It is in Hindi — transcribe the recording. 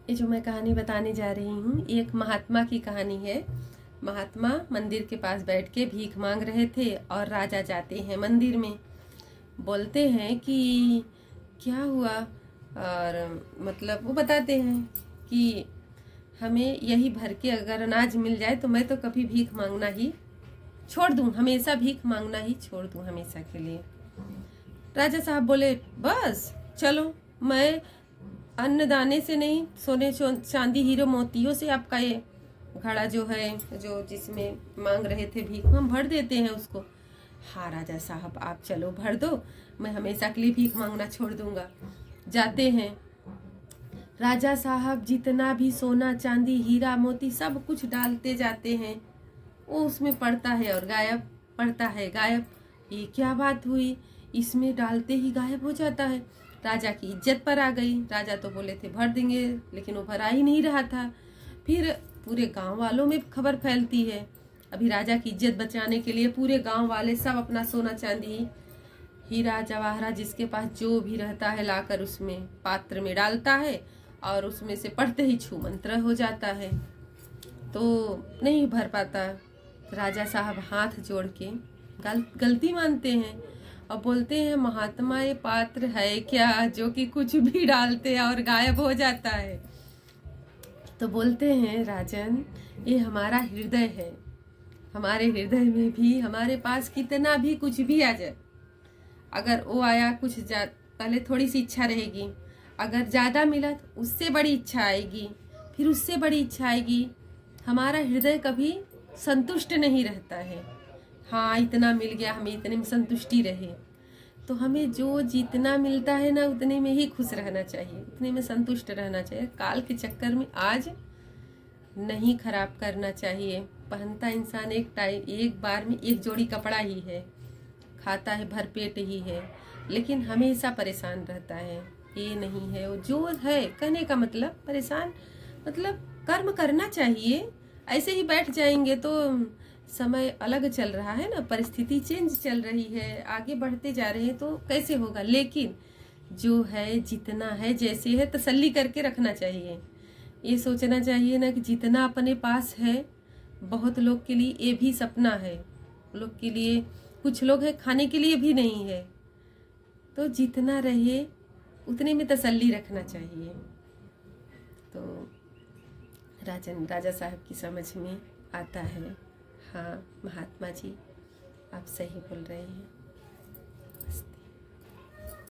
ये जो मैं कहानी बताने जा रही हूँ एक महात्मा की कहानी है। महात्मा मंदिर के पास बैठ के भीख मांग रहे थे और राजा जाते हैं मंदिर में। बोलते हैं कि क्या हुआ, और मतलब वो बताते हैं कि हमें यही भर के अगर अनाज मिल जाए तो मैं तो कभी भीख मांगना ही छोड़ दूं, हमेशा भीख मांगना ही छोड़ दूं हमेशा के लिए। राजा साहब बोले बस चलो, मैं अन्न दाने से नहीं, सोने चांदी हीरो मोतियों से आपका ये घड़ा जो है, जो जिसमें मांग रहे थे भीख, हम भर देते हैं उसको। हाँ राजा साहब आप चलो भर दो, मैं हमेशा के लिए भीख मांगना छोड़ दूंगा। जाते हैं, राजा साहब जितना भी सोना चांदी हीरा मोती सब कुछ डालते जाते हैं, वो उसमें पड़ता है और गायब, पड़ता है गायब। ये क्या बात हुई, इसमें डालते ही गायब हो जाता है। राजा की इज्जत पर आ गई। राजा तो बोले थे भर देंगे, लेकिन वो भरा ही नहीं रहा था। फिर पूरे गांव वालों में खबर फैलती है। अभी राजा की इज्जत बचाने के लिए पूरे गांव वाले सब अपना सोना चांदी हीरा जवाहरा जिसके पास जो भी रहता है लाकर उसमें पात्र में डालता है, और उसमें से पढ़ते ही छू मंत्र हो जाता है, तो नहीं भर पाता। राजा साहब हाथ जोड़ के गलती मानते हैं और बोलते हैं महात्मा ये पात्र है क्या जो कि कुछ भी डालते हैं और गायब हो जाता है। तो बोलते हैं राजन ये हमारा हृदय है, हमारे हृदय में भी हमारे पास कितना भी कुछ भी आ जाए, अगर वो आया कुछ पहले थोड़ी सी इच्छा रहेगी, अगर ज्यादा मिला तो उससे बड़ी इच्छा आएगी, फिर उससे बड़ी इच्छा आएगी। हमारा हृदय कभी संतुष्ट नहीं रहता है। हाँ इतना मिल गया, हमें इतने में संतुष्टि रहे, तो हमें जो जितना मिलता है ना उतने में ही खुश रहना चाहिए, उतने में संतुष्ट रहना चाहिए। काल के चक्कर में आज नहीं खराब करना चाहिए। पहनता इंसान एक बार में एक जोड़ी कपड़ा ही है, खाता है भरपेट ही है, लेकिन हमेशा परेशान रहता है। ये नहीं है वो जो है, कहने का मतलब परेशान मतलब कर्म करना चाहिए। ऐसे ही बैठ जाएंगे तो समय अलग चल रहा है ना, परिस्थिति चेंज चल रही है, आगे बढ़ते जा रहे हैं, तो कैसे होगा। लेकिन जो है जितना है जैसे है तसल्ली करके रखना चाहिए। ये सोचना चाहिए ना कि जितना अपने पास है, बहुत लोग के लिए ये भी सपना है, लोग के लिए कुछ लोग है खाने के लिए भी नहीं है, तो जितना रहे उतने में तसल्ली रखना चाहिए। तो राजा साहब की समझ में आता है। हाँ महात्मा जी आप सही बोल रहे हैं।